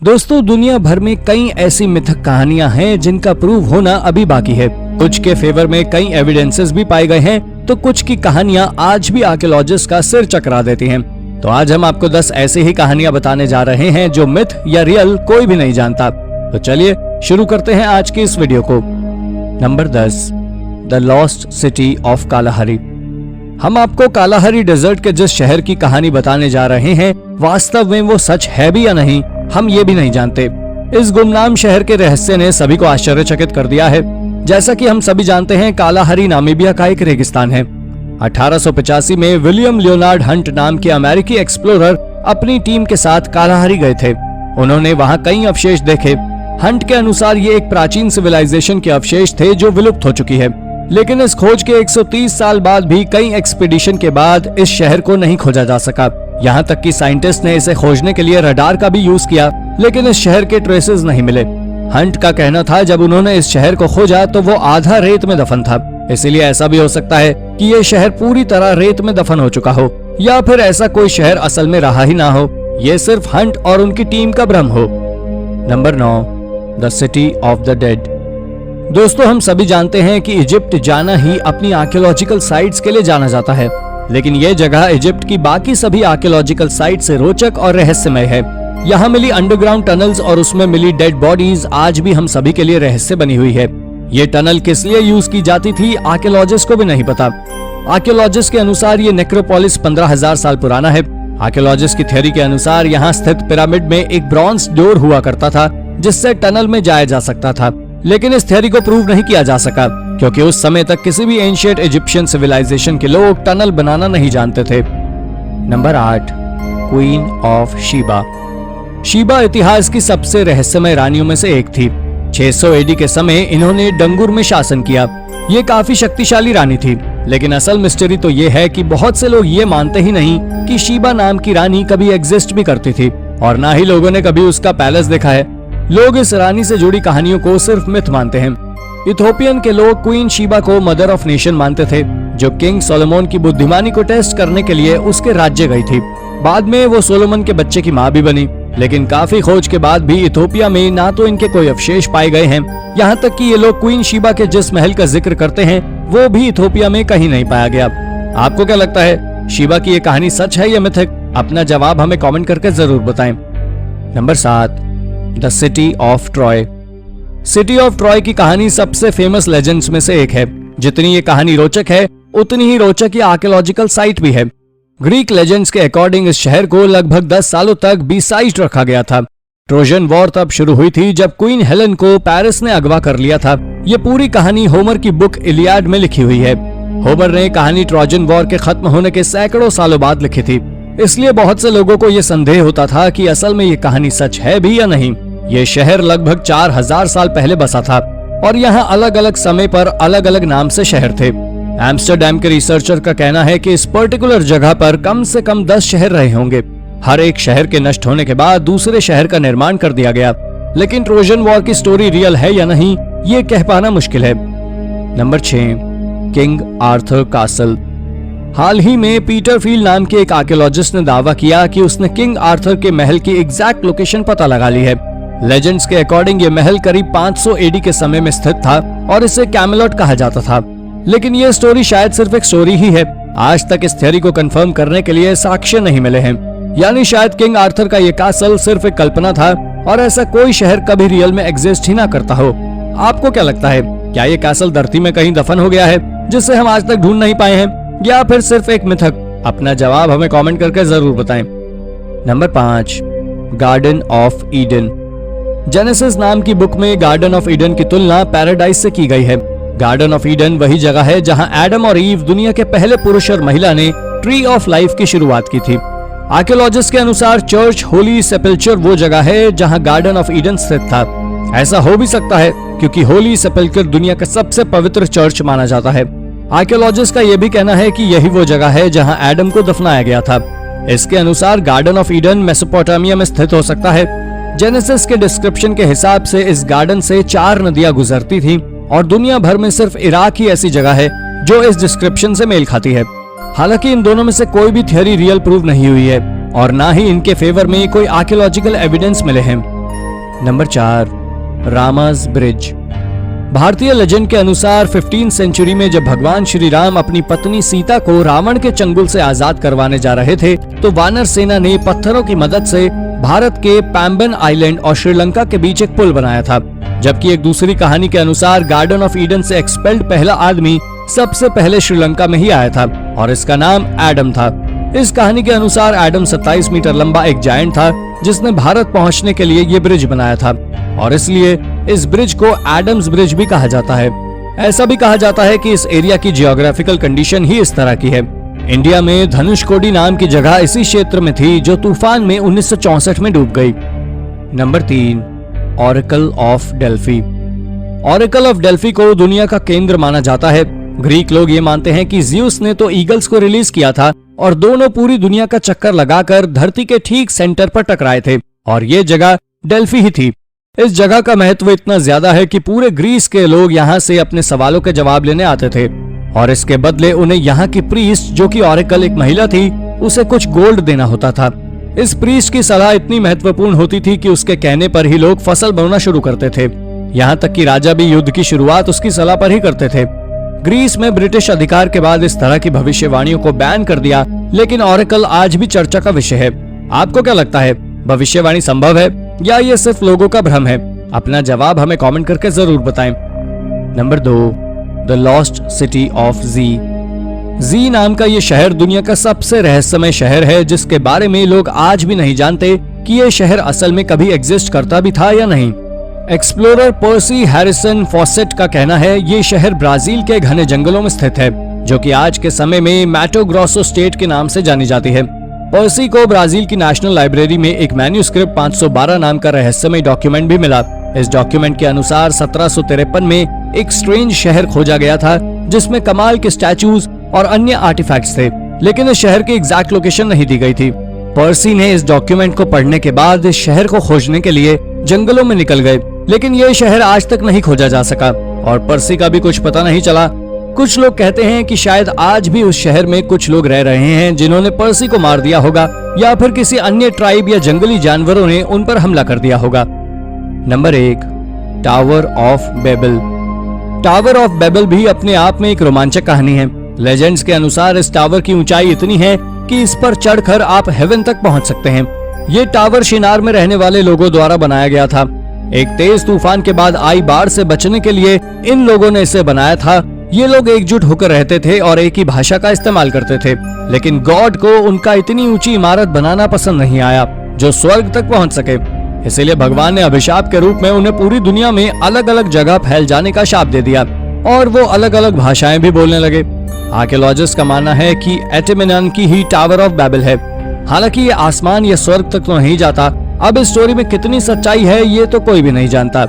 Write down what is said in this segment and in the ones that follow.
दोस्तों, दुनिया भर में कई ऐसी मिथक कहानियां हैं जिनका प्रूव होना अभी बाकी है। कुछ के फेवर में कई एविडेंसेस भी पाए गए हैं, तो कुछ की कहानियां आज भी आर्कियोलॉजिस्ट का सिर चकरा देती हैं। तो आज हम आपको 10 ऐसी ही कहानियां बताने जा रहे हैं जो मिथ या रियल कोई भी नहीं जानता। तो चलिए शुरू करते हैं आज की इस वीडियो को। Number 10, the lost city of Kalahari. हम आपको कालाहारी डेजर्ट के जिस शहर की कहानी बताने जा रहे हैं, वास्तव में वो सच है भी या नहीं, हम ये भी नहीं जानते। इस गुमनाम शहर के रहस्य ने सभी को आश्चर्यचकित कर दिया है। जैसा कि हम सभी जानते हैं, कालाहारी नामीबिया का एक रेगिस्तान है। 1885 में विलियम लियोनार्ड हंट नाम के अमेरिकी एक्सप्लोरर अपनी टीम के साथ कालाहारी गए थे। उन्होंने वहां कई अवशेष देखे। हंट के अनुसार ये एक प्राचीन सिविलाइजेशन के अवशेष थे जो विलुप्त हो चुकी है। लेकिन इस खोज के 130 साल बाद भी कई एक्सपीडिशन के बाद इस शहर को नहीं खोजा जा सका। यहाँ तक कि साइंटिस्ट ने इसे खोजने के लिए रडार का भी यूज किया, लेकिन इस शहर के ट्रेसेस नहीं मिले। हंट का कहना था जब उन्होंने इस शहर को खोजा तो वो आधा रेत में दफन था। इसीलिए ऐसा भी हो सकता है कि ये शहर पूरी तरह रेत में दफन हो चुका हो, या फिर ऐसा कोई शहर असल में रहा ही ना हो। ये सिर्फ हंट और उनकी टीम का भ्रम हो। Number 9, the city of the dead. दोस्तों, हम सभी जानते हैं कि इजिप्ट जाना ही अपनी आर्कियोलॉजिकल साइट्स के लिए जाना जाता है, लेकिन ये जगह इजिप्ट की बाकी सभी आर्कियोलॉजिकल साइट से रोचक और रहस्यमय है। यहाँ मिली अंडरग्राउंड टनल्स और उसमें मिली डेड बॉडीज आज भी हम सभी के लिए रहस्य बनी हुई है। ये टनल किस लिए यूज की जाती थी, आर्कियोलॉजिस्ट को भी नहीं पता। आर्कियोलॉजिस्ट के अनुसार ये नेक्रोपोलिस 15,000 साल पुराना है। आर्कियोलॉजिस्ट की थ्योरी के अनुसार यहाँ स्थित पिरामिड में एक ब्रॉन्ज डोर हुआ करता था जिससे टनल में जाया जा सकता था, लेकिन इस थ्योरी को प्रूव नहीं किया जा सका क्योंकि उस समय तक किसी भी एंशिएंट इजिप्शियन सिविलाइजेशन के लोग टनल बनाना नहीं जानते थे। Number 8, queen of Sheba. Sheba इतिहास की सबसे रहस्यमय रानियों में से एक थी। 600 एडी के समय इन्होंने डंगुर में शासन किया। ये काफी शक्तिशाली रानी थी, लेकिन असल मिस्ट्री तो ये है कि बहुत से लोग ये मानते ही नहीं कि शीबा नाम की रानी कभी एग्जिस्ट भी करती थी, और ना ही लोगों ने कभी उसका पैलेस देखा है। लोग इस रानी से जुड़ी कहानियों को सिर्फ मिथ मानते हैं। इथोपियन के लोग क्वीन शीबा को मदर ऑफ नेशन मानते थे, जो किंग सोलोमन की बुद्धिमानी को टेस्ट करने के लिए उसके राज्य गई थी। बाद में वो सोलोमन के बच्चे की माँ भी बनी, लेकिन काफी खोज के बाद भी इथोपिया में ना तो इनके कोई अवशेष पाए गए हैं, यहाँ तक कि ये लोग क्वीन शीबा के जिस महल का जिक्र करते हैं वो भी इथोपिया में कहीं नहीं पाया गया। आपको क्या लगता है, शीबा की ये कहानी सच है या मिथक? अपना जवाब हमें कमेंट करके जरूर बताएं। Number 7, the city of Troy. City of Troy की कहानी सबसे फेमस लेजेंड्स में से एक है। जितनी ये कहानी रोचक है, उतनी ही रोचक ये आर्कियोलॉजिकल साइट भी है। ग्रीक लेजेंड्स के अकॉर्डिंग इस शहर को लगभग 10 सालों तक बीसाइड रखा गया था। ट्रोजन वॉर तब शुरू हुई थी जब क्वीन हेलेन को पेरिस ने अगवा कर लिया था। ये पूरी कहानी होमर की बुक इलियाड में लिखी हुई है। होमर ने कहानी ट्रोजन वॉर के खत्म होने के सैकड़ों सालों बाद लिखी थी, इसलिए बहुत से लोगों को ये संदेह होता था कि असल में ये कहानी सच है भी या नहीं। ये शहर लगभग 4000 साल पहले बसा था और यहाँ अलग अलग समय पर अलग अलग नाम से शहर थे। एम्स्टरडैम के रिसर्चर का कहना है कि इस पर्टिकुलर जगह पर कम से कम 10 शहर रहे होंगे। हर एक शहर के नष्ट होने के बाद दूसरे शहर का निर्माण कर दिया गया, लेकिन ट्रोजन वॉर की स्टोरी रियल है या नहीं, ये कह पाना मुश्किल है। Number 6, King Arthur castle. हाल ही में पीटर फील्ड नाम के एक आर्कियोलॉजिस्ट ने दावा किया कि उसने किंग आर्थर के महल की एग्जैक्ट लोकेशन पता लगा ली है। लेजेंड्स के अकॉर्डिंग ये महल करीब 500 एडी के समय में स्थित था और इसे कैमेलॉट कहा जाता था, लेकिन ये स्टोरी शायद सिर्फ एक स्टोरी ही है। आज तक इस थ्योरी को कंफर्म करने के लिए साक्ष्य नहीं मिले हैं, यानी शायद किंग आर्थर का ये कासल सिर्फ एक कल्पना था और ऐसा कोई शहर कभी रियल में एग्जिस्ट ही ना करता हो। आपको क्या लगता है, क्या ये कासल धरती में कहीं दफन हो गया है जिससे हम आज तक ढूंढ नहीं पाए हैं, या फिर सिर्फ एक मिथक? अपना जवाब हमें कमेंट करके जरूर बताएं। Number 5, garden of Eden. Genesis नाम की बुक में गार्डन ऑफ ईडन की तुलना पैराडाइज से की गई है। गार्डन ऑफ ईडन वही जगह है जहां एडम और ईव, दुनिया के पहले पुरुष और महिला ने ट्री ऑफ लाइफ की शुरुआत की थी। आर्कियोलॉजिस्ट के अनुसार चर्च होली सेपल्चर वो जगह है जहां गार्डन ऑफ ईडन स्थित था। ऐसा हो भी सकता है क्योंकि होली सेपल्चर दुनिया का सबसे पवित्र चर्च माना जाता है। आर्कियोलॉजिस्ट का यह भी कहना है कि यही वो जगह है जहां एडम को दफनाया गया था। इसके अनुसार गार्डन ऑफ ईडन मेसोपोटामिया में स्थित हो सकता है। जेनेसिस के डिस्क्रिप्शन के हिसाब से इस गार्डन से 4 नदियां गुजरती थी और दुनिया भर में सिर्फ इराक ही ऐसी जगह है जो इस डिस्क्रिप्शन से मेल खाती है। हालांकि इन दोनों में से कोई भी थ्योरी रियल प्रूव नहीं हुई है और ना ही इनके फेवर में कोई आर्कियोलॉजिकल एविडेंस मिले हैं। Number 4, रामास bridge. भारतीय लेजेंड के अनुसार 15वीं सेंचुरी में जब भगवान श्री राम अपनी पत्नी सीता को रावण के चंगुल से आजाद करवाने जा रहे थे तो वानर सेना ने पत्थरों की मदद से भारत के पैम्बन आइलैंड और श्रीलंका के बीच एक पुल बनाया था। जबकि एक दूसरी कहानी के अनुसार गार्डन ऑफ ईडन से एक्सपेल्ड पहला आदमी सबसे पहले श्रीलंका में ही आया था और इसका नाम एडम था। इस कहानी के अनुसार एडम 27 मीटर लंबा एक जायंट था जिसने भारत पहुंचने के लिए ये ब्रिज बनाया था और इसलिए इस ब्रिज को एडम्स ब्रिज भी कहा जाता है। ऐसा भी कहा जाता है कि इस एरिया की जियोग्राफिकल कंडीशन ही इस तरह की है। इंडिया में धनुषकोडी नाम की जगह इसी क्षेत्र में थी जो तूफान में 1964 में डूब गई। Number 3, oracle of Delphi. Oracle of Delphi को दुनिया का केंद्र माना जाता है। ग्रीक लोग ये मानते हैं कि ज़्यूस ने तो ईगल्स को रिलीज किया था और दोनों पूरी दुनिया का चक्कर लगाकर धरती के ठीक सेंटर पर टकराए थे और ये जगह डेल्फी ही थी। इस जगह का महत्व इतना ज्यादा है कि पूरे ग्रीस के लोग यहाँ से अपने सवालों के जवाब लेने आते थे और इसके बदले उन्हें यहाँ की प्रीस्ट, जो कि ऑरेकल एक महिला थी, उसे कुछ गोल्ड देना होता था। इस प्रीस्ट की सलाह इतनी महत्वपूर्ण होती थी कि उसके कहने पर ही लोग फसल बोना शुरू करते थे। यहाँ तक कि राजा भी युद्ध की शुरुआत उसकी सलाह पर ही करते थे। ग्रीस में ब्रिटिश अधिकार के बाद इस तरह की भविष्यवाणियों को बैन कर दिया, लेकिन ऑरेकल आज भी चर्चा का विषय है। आपको क्या लगता है, भविष्यवाणी संभव है या ये सिर्फ लोगों का भ्रम है? अपना जवाब हमें कमेंट करके जरूर बताएं। Number 2, the lost city of Z. Z नाम का ये शहर दुनिया का सबसे रहस्यमय शहर है जिसके बारे में लोग आज भी नहीं जानते कि ये शहर असल में कभी एग्जिस्ट करता भी था या नहीं। एक्सप्लोरर पर्सी हैरिसन फॉसेट का कहना है ये शहर ब्राजील के घने जंगलों में स्थित है, जो कि आज के समय में मैटो ग्रोसो स्टेट के नाम से जानी जाती है। पर्सी को ब्राजील की नेशनल लाइब्रेरी में एक मैन्यूस्क्रिप्ट 512 नाम का रहस्यमय डॉक्यूमेंट भी मिला। इस डॉक्यूमेंट के अनुसार 1753 में एक स्ट्रेंज शहर खोजा गया था जिसमें कमाल के स्टैचूज और अन्य आर्टिफैक्ट्स थे, लेकिन इस शहर की एग्जैक्ट लोकेशन नहीं दी गई थी। पर्सी ने इस डॉक्यूमेंट को पढ़ने के बाद इस शहर को खोजने के लिए जंगलों में निकल गए, लेकिन ये शहर आज तक नहीं खोजा जा सका और पर्सी का भी कुछ पता नहीं चला। कुछ लोग कहते हैं कि शायद आज भी उस शहर में कुछ लोग रह रहे हैं जिन्होंने पर्सी को मार दिया होगा या फिर किसी अन्य ट्राइब या जंगली जानवरों ने उन पर हमला कर दिया होगा। Number 1, tower of Babel. Tower of Babel भी अपने आप में एक रोमांचक कहानी है। लेजेंड्स के अनुसार इस टावर की ऊंचाई इतनी है कि इस पर चढ़कर आप हेवन तक पहुंच सकते हैं। ये टावर शिनार में रहने वाले लोगों द्वारा बनाया गया था। एक तेज तूफान के बाद आई बाढ़ से बचने के लिए इन लोगों ने इसे बनाया था। ये लोग एकजुट होकर रहते थे और एक ही भाषा का इस्तेमाल करते थे, लेकिन गॉड को उनका इतनी ऊंची इमारत बनाना पसंद नहीं आया जो स्वर्ग तक पहुंच सके। इसीलिए भगवान ने अभिशाप के रूप में उन्हें पूरी दुनिया में अलग अलग जगह फैल जाने का शाप दे दिया और वो अलग अलग भाषाएं भी बोलने लगे। आर्कियोलॉजिस्ट का मानना है कि एटेमिनन की ही टावर ऑफ बेबल है। हालांकि ये आसमान या स्वर्ग तक तो नहीं जाता। अब इस स्टोरी में कितनी सच्चाई है ये तो कोई भी नहीं जानता।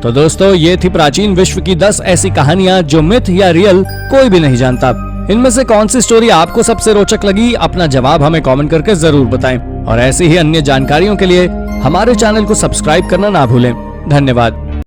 तो दोस्तों, ये थी प्राचीन विश्व की 10 ऐसी कहानियां जो मिथ या रियल कोई भी नहीं जानता। इनमें से कौन सी स्टोरी आपको सबसे रोचक लगी? अपना जवाब हमें कमेंट करके जरूर बताएं और ऐसी ही अन्य जानकारियों के लिए हमारे चैनल को सब्सक्राइब करना ना भूलें। धन्यवाद।